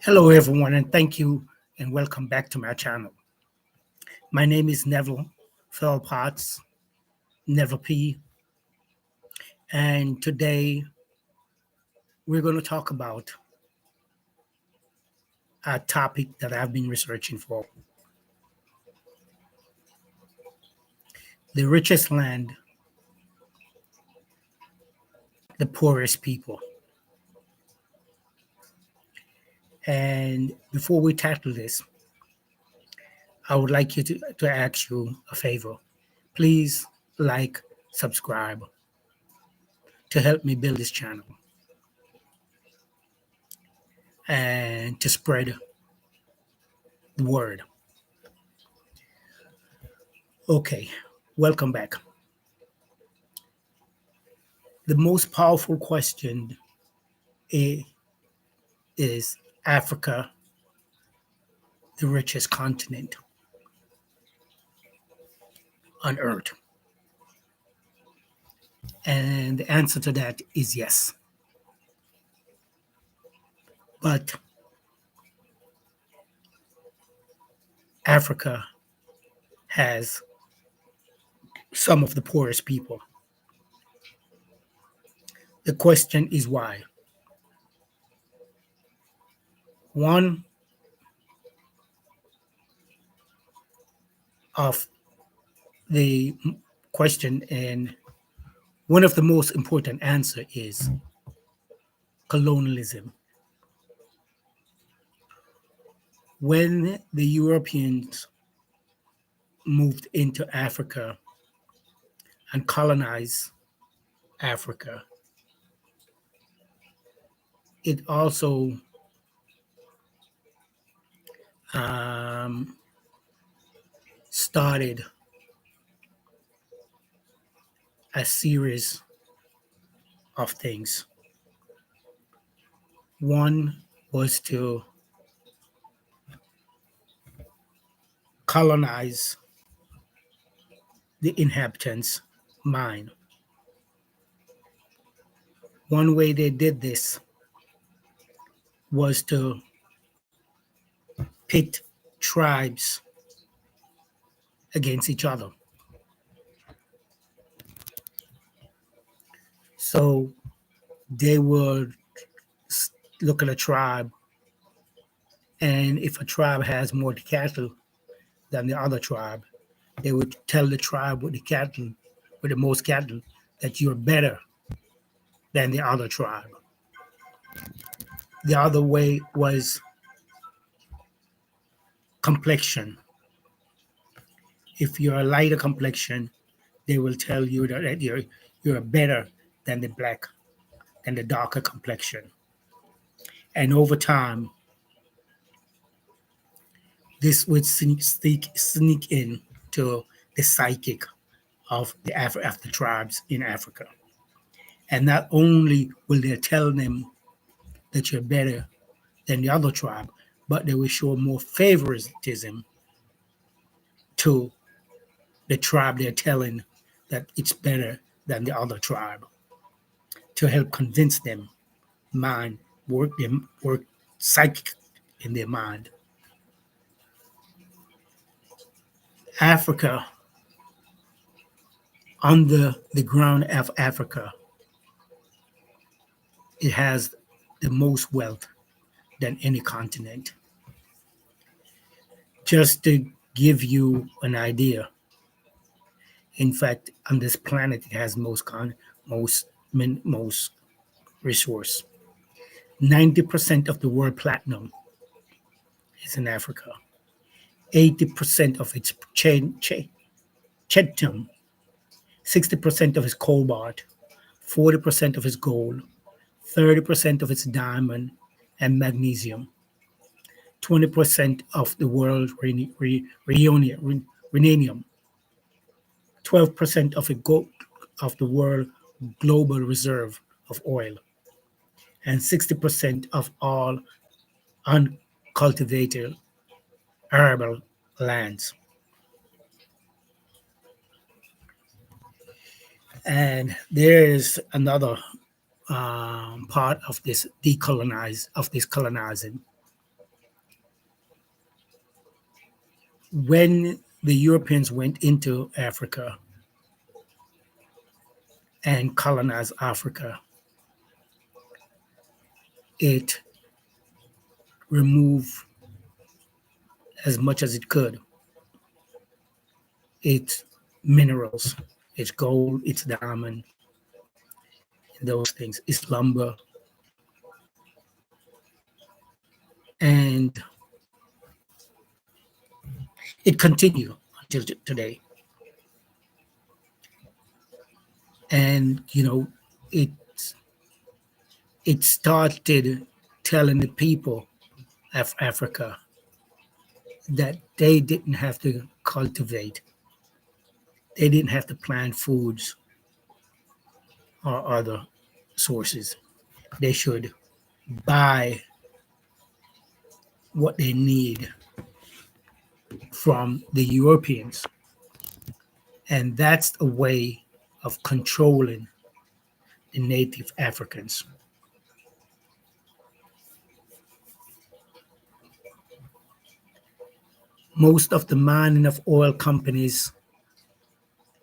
Hello, everyone, and thank you and welcome back to my channel. My name is Neville Philpotts, Neville P, and today we're going to talk about a topic that I've been researching for: the richest land, the poorest people. And before we tackle this, I would like to ask you a favor. Please like, subscribe to help me build this channel and to spread the word. Okay, welcome back. The most powerful question is Africa the richest continent on earth? And the answer to that is yes. But Africa has some of the poorest people. The question is why? One of the question and one of the most important answer is colonialism. When the Europeans moved into Africa and colonized Africa, it also um, started a series of things. One was to colonize the inhabitants' mind. One way they did this was to pit tribes against each other. So they would look at a tribe, and if a tribe has more cattle than the other tribe, they would tell the tribe with the cattle, with the most cattle, that you're better than the other tribe. The other way was complexion. If you're a lighter complexion, they will tell you that you're better than the black, than the darker complexion. And over time, this would sneak in to the psychic of the tribes in Africa. And not only will they tell them that you're better than the other tribe, but they will show more favoritism to the tribe they're telling that it's better than the other tribe to help convince them mind work psychic in their mind. Africa, under the ground of Africa, it has the most wealth than any continent. Just to give you an idea, in fact, on this planet, it has most resource. 90% of the world platinum is in Africa. 80% of its chatum, 60% of its cobalt, 40% of its gold, 30% of its diamond and magnesium, 20% of the world's uranium, 12% of the world global reserve of oil, and 60% of all uncultivated arable lands. And there is another part of this colonizing. When the Europeans went into Africa and colonized Africa, it removed as much as it could its minerals, its gold, its diamond, those things, its lumber, and it continued until today. And it it started telling the people of Africa that they didn't have to cultivate, they didn't have to plant foods or other sources. They should buy what they need from the Europeans. And that's a way of controlling the native Africans. Most of the mining of oil companies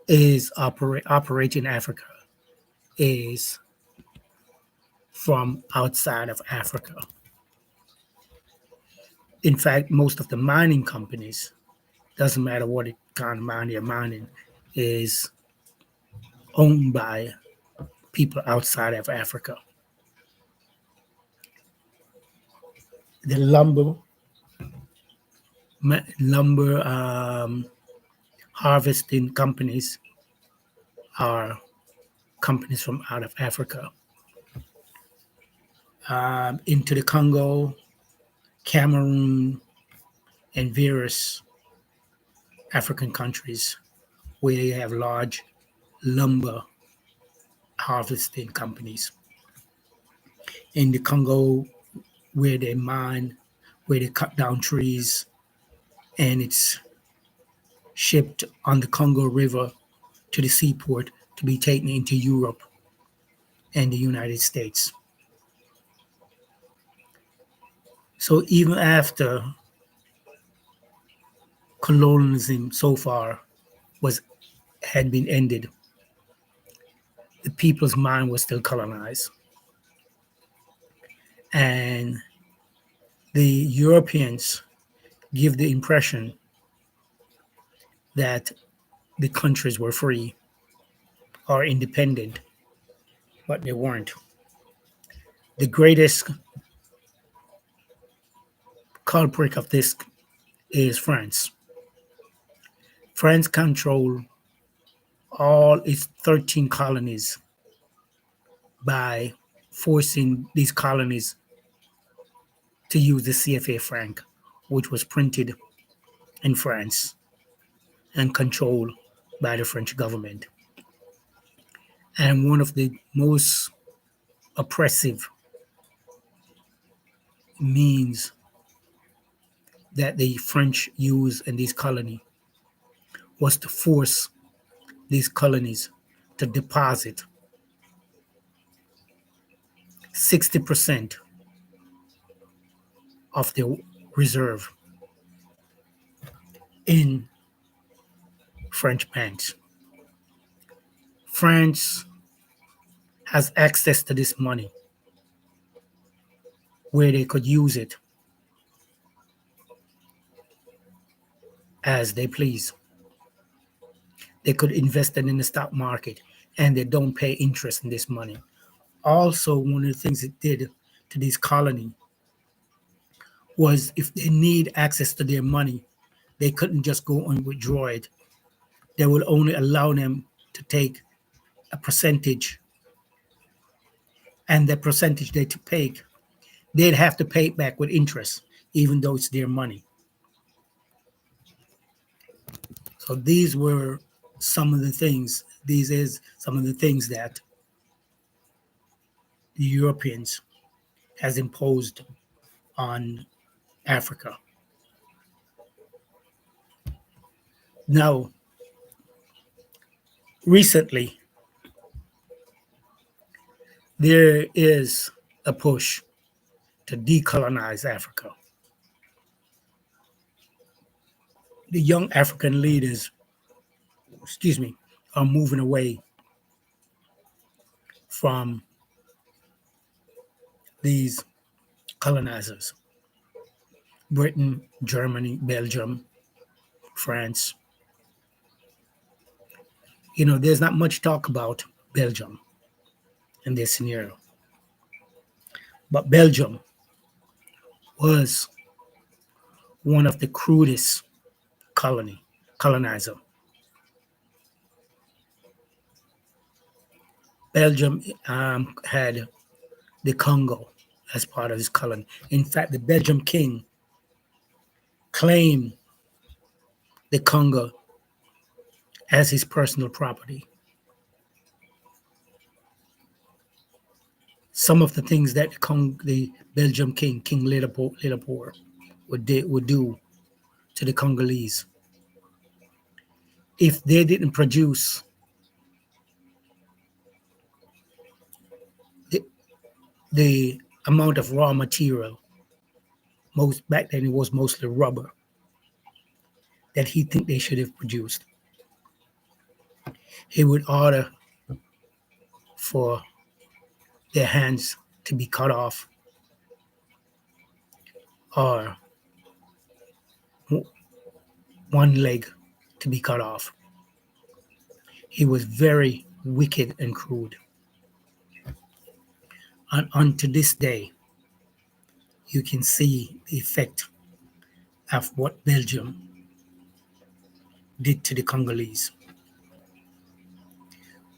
is operate in Africa is from outside of Africa. In fact, most of the mining companies, doesn't matter what kind of mine you're mining, is owned by people outside of Africa. The lumber harvesting companies are companies from out of Africa. Into the Congo, Cameroon, and various African countries where they have large lumber harvesting companies. In the Congo, where they mine, where they cut down trees, and it's shipped on the Congo River to the seaport to be taken into Europe and the United States. So even after colonialism so far was had been ended, the people's mind was still colonized. And the Europeans give the impression that the countries were free or independent, but they weren't. The greatest culprit of this is France. France controlled all its 13 colonies by forcing these colonies to use the CFA franc, which was printed in France and controlled by the French government. And one of the most oppressive means that the French used in these colonies was to force these colonies to deposit 60% of their reserve in French banks. France has access to this money where they could use it as they please. They could invest it in the stock market and they don't pay interest in this money. Also, one of the things it did to this colony was if they need access to their money, they couldn't just go and withdraw it. They would only allow them to take a percentage, and the percentage they take, they'd have to pay it back with interest, even though it's their money. So these were some of the things, these is some of the things that the Europeans has imposed on Africa. Now, recently, there is a push to decolonize Africa. the young African leaders, excuse me, are moving away from these colonizers. Britain, Germany, Belgium, France. There's not much talk about Belgium in this scenario. But Belgium was one of the crudest colonizer. Belgium had the Congo as part of his colony. In fact, the Belgian king claimed the Congo as his personal property. Some of the things that the Belgian king, King Leopold, would do to the Congolese if they didn't produce the, the amount of raw material, most back then it was mostly rubber, that he think they should have produced. He would order for their hands to be cut off or one leg to be cut off. He was very wicked and crude. And unto this day, you can see the effect of what Belgium did to the Congolese.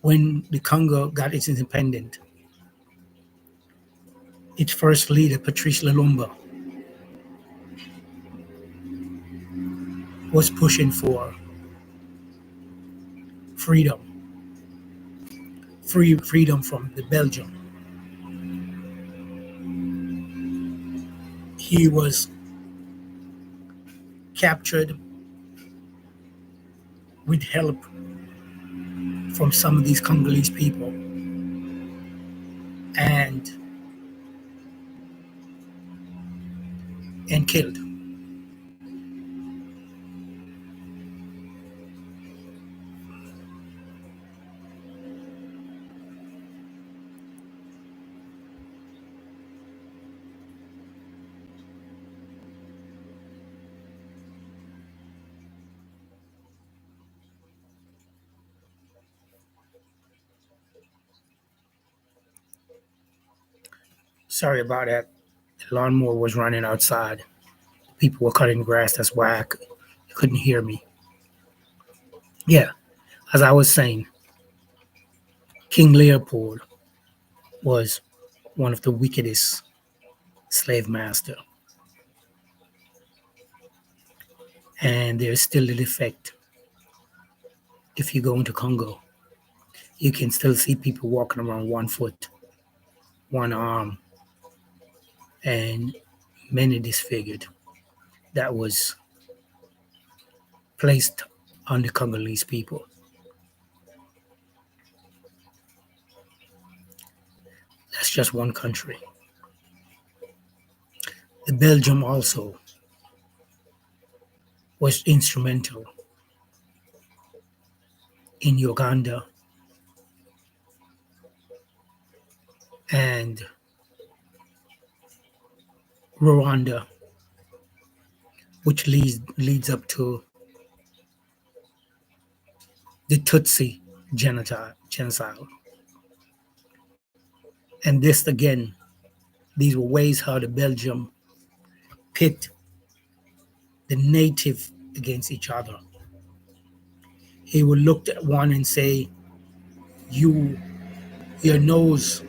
When the Congo got its independence, its first leader, Patrice Lumumba, was pushing for freedom, freedom from the Belgium. He was captured with help from some of these Congolese people and killed. Sorry about that. The lawnmower was running outside. People were cutting grass. That's why you couldn't hear me. Yeah, as I was saying, King Leopold was one of the wickedest slave master, and there's still the effect. If you go into Congo, you can still see people walking around 1 foot, one arm, and many disfigured. That was placed on the Congolese people. That's just one country. The Belgium also was instrumental in Uganda and Rwanda, which leads up to the Tutsi genocide. And this again, these were ways how the Belgium pit the native against each other. He would look at one and say, "You, your nose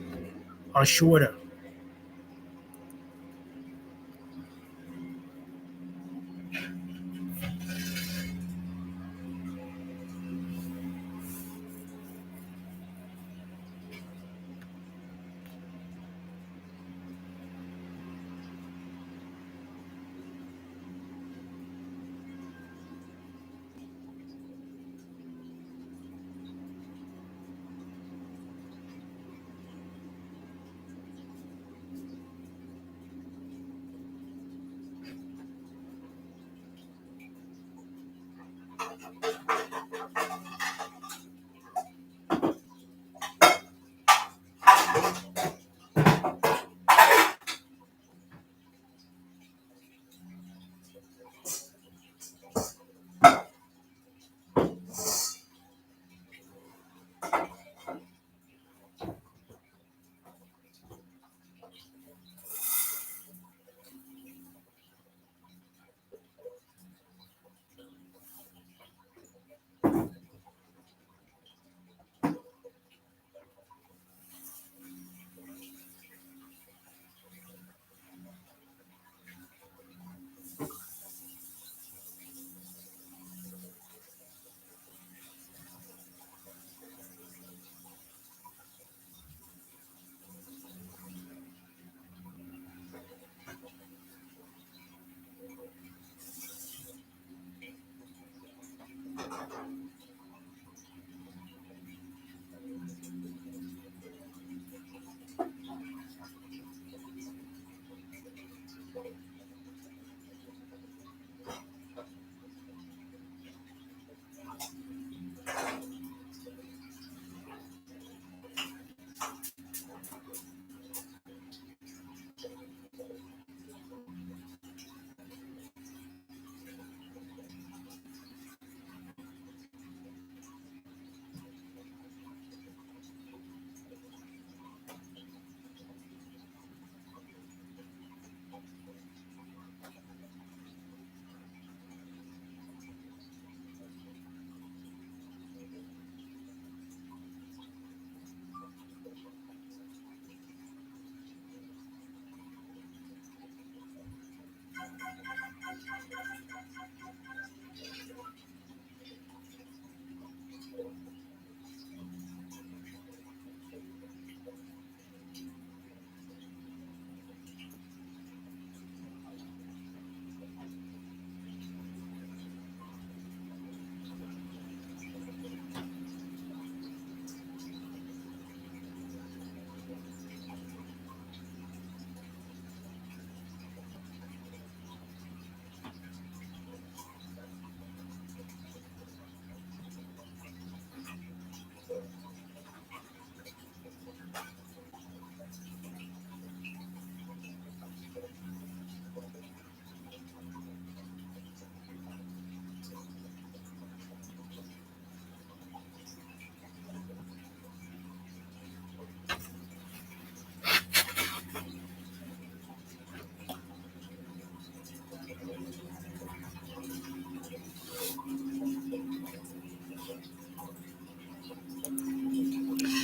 are shorter."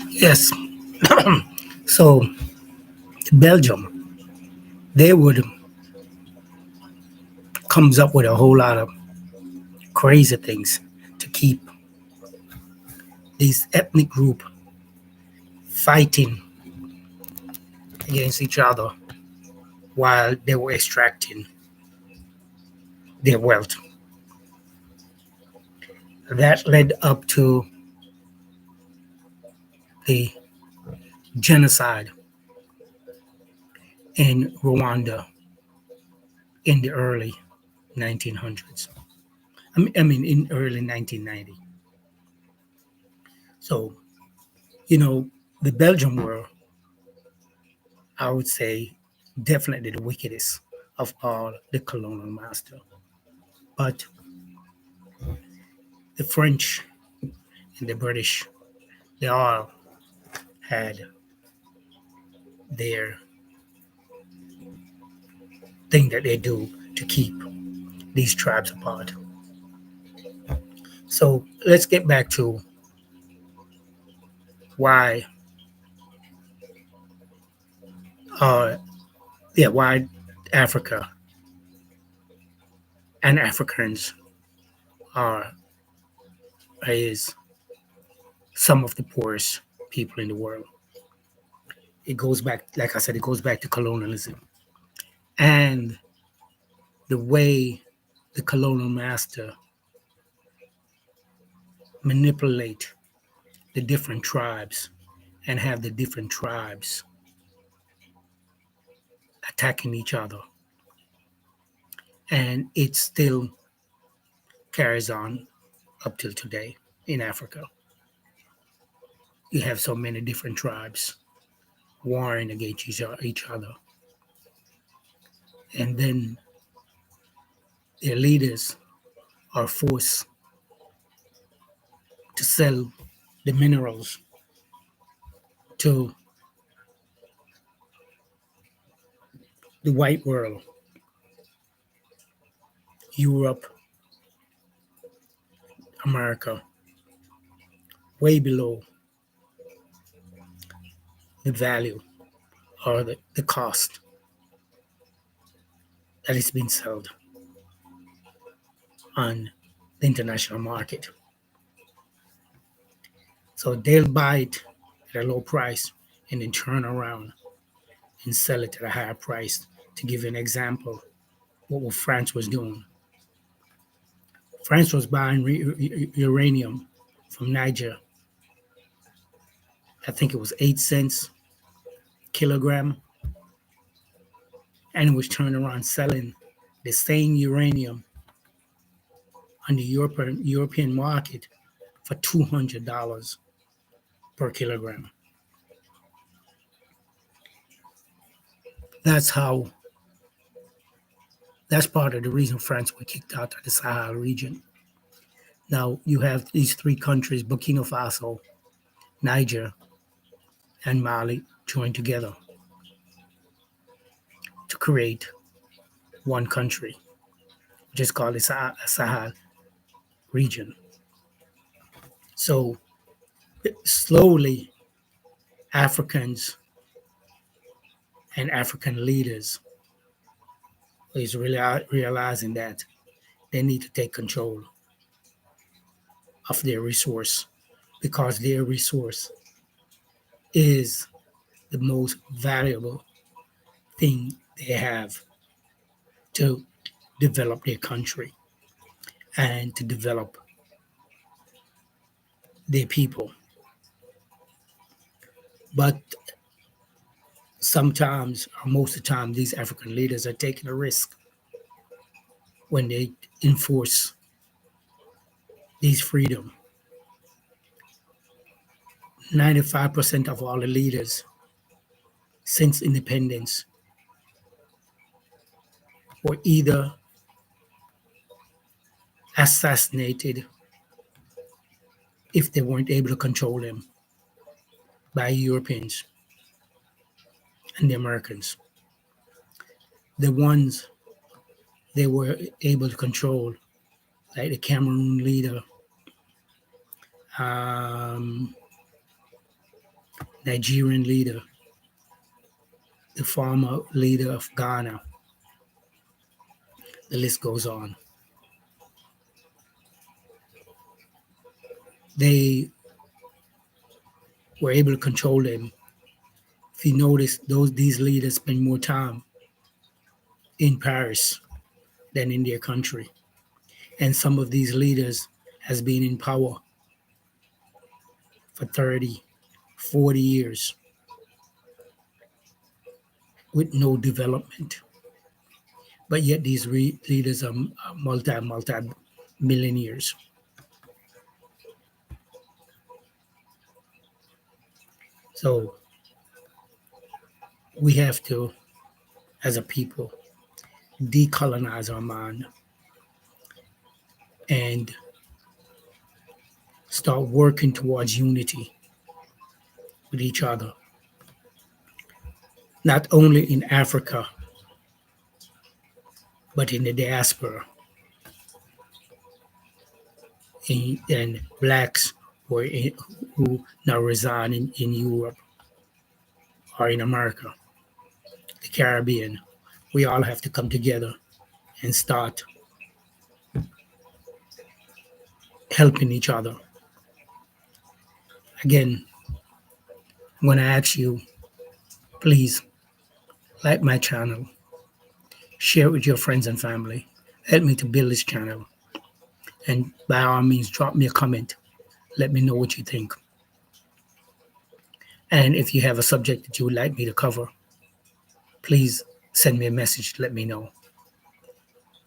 Yes. So Belgium, they would comes up with a whole lot of crazy things to keep these ethnic group fighting against each other while they were extracting their wealth. That led up to the genocide in Rwanda in the early 1900s. I mean in early 1990. So, you know, the Belgium were, I would say, definitely the wickedest of all the colonial master. But the French and the British, they all had their thing that they do to keep these tribes apart. So let's get back to why, uh, why Africa and Africans are is some of the poorest people in the world. It goes back, like I said, it goes back to colonialism and the way the colonial master manipulate the different tribes and have the different tribes attacking each other. And it still carries on up till today in Africa. You have so many different tribes warring against each other. And then their leaders are forced to sell the minerals to the white world, Europe, America, way below the value or the cost that is being sold on the international market. So they'll buy it at a low price and then turn around and sell it at a higher price. To give you an example, what France was doing. France was buying uranium from Niger. I think it was 8 cents kilogram, and it was turning around selling the same uranium on the European market for $200 per kilogram. That's how. That's part of the reason France was kicked out of the Sahel region. Now you have these three countries: Burkina Faso, Niger, and Mali, joined together to create one country, which is called the Sahel region. So slowly, Africans and African leaders is really realizing that they need to take control of their resource, because their resource is the most valuable thing they have to develop their country and to develop their people. But sometimes, or most of the time, these African leaders are taking a risk when they enforce these freedom. 95% of all the leaders since independence were either assassinated if they weren't able to control them by Europeans and the Americans. The ones they were able to control, like the Cameroon leader, um, Nigerian leader, the former leader of Ghana, the list goes on. They were able to control them. If you notice, these leaders spend more time in Paris than in their country. And some of these leaders has been in power for 30, 40 years with no development. But yet these leaders are multi millionaires. So we have to, as a people, decolonize our mind and start working towards unity with each other, not only in Africa, but in the diaspora, and blacks who now reside in Europe or in America, the Caribbean. We all have to come together and start helping each other. Again, when I ask you, please like my channel, share it with your friends and family. Help me to build this channel. And by all means, drop me a comment. Let me know what you think. And if you have a subject that you would like me to cover, please send me a message. Let me know.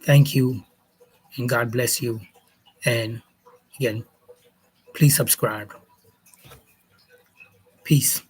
Thank you, and God bless you. And again, please subscribe. Peace.